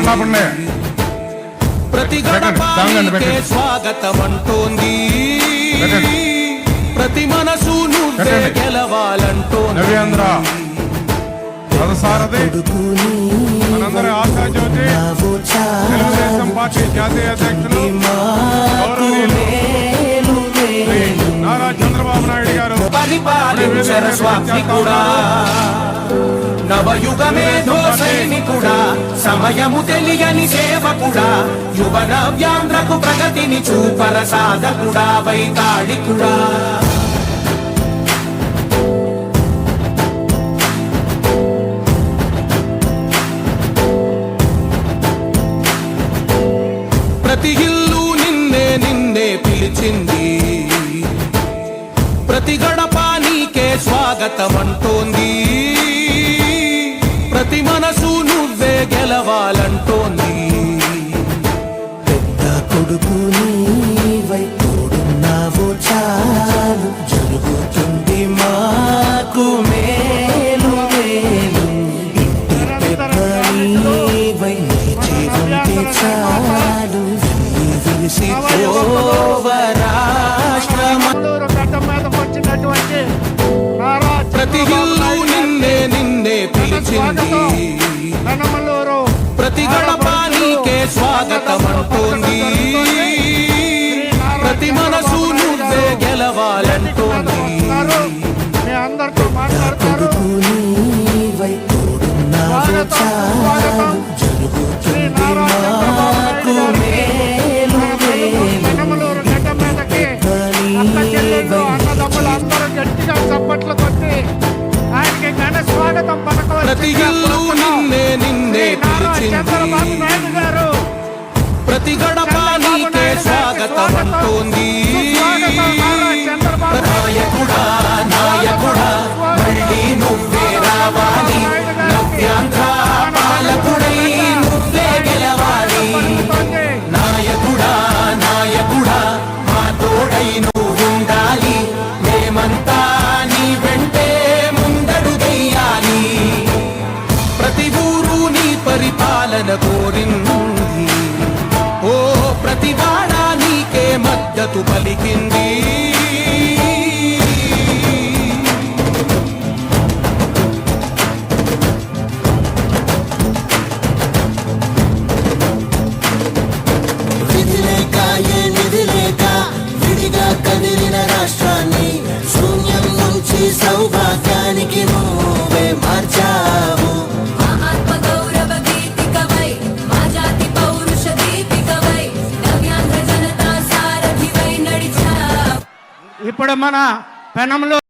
మాట్లాడండి. ప్రతి గడపకే స్వాగతమంటోంది, ప్రతి మనసు నువ్వే గెలవాలంటోంది. మనందరి ఆశాజ్యోతి తెలుగుదేశం పార్టీ జాతీయ అధ్యక్షులు నారా చంద్రబాబు నాయుడు గారు పరిపాలించర స్వామి కూడా, నవయుగమేధో సైనికుడా, సమయము తెలియని సేవకుడా, యువ నవ్యాంధ్రకు ప్రగతిని చూపర సాధకుడా, వైతాళికుడా. ప్రతి ఇల్లు నిన్నే నిన్నే పిలిచింది, ప్రతి గడప నీకే స్వాగతమంటోంది, ప్రతి మనసు నువ్వే గెలవాలంటోంది. పెద్ద కొడుకు నీవై తోడున్నావో చాలు, జరుగుతుంది మాకు మేలు మేలు. ఇంటి పెద్ద నీవై నిలిచి ఉంటే చాలు, విలిసి ప్రతి ఇల్లు నిన్నే నిన్నే పిలిచింది, ప్రతి గడప నీకే స్వాగతమంటోంది, ప్రతి మనసు నువ్వే గెలవాలంటోంది. కొడుకు నీవై తోడున్నావో చాలు, జరుగుతుంది మాకు మేలు మేలు. ప్రతి ఇల్లు నిన్నే నిన్నే పిలిచింది, ప్రతి గడప నీకే స్వాగతమంటోంది. నాయకుడా నాయకుడా మళ్ళీ నువ్వే రావాలి, నవ్యాంధ్ర పాలకుడై నువ్వే గెలవాలి. నాయకుడా నాయకుడా మా తోడై నువ్వుండాలి, మేమంతా నీ వెంటే ముందడుగెయ్యాలి. ప్రతి ఊరు నీ పరిపాలన కోరింది, ఓ ప్రతి వాడ నీకే మద్దతు పలికింది. విధిలేక ఏ నిధిలేక విడిగా కదిలిన రాష్ట్రాన్ని శూన్యం నుంచి సౌభాగ్యానికి నువ్వే మార్చావు. ఇప్పుడు మన పెనంలో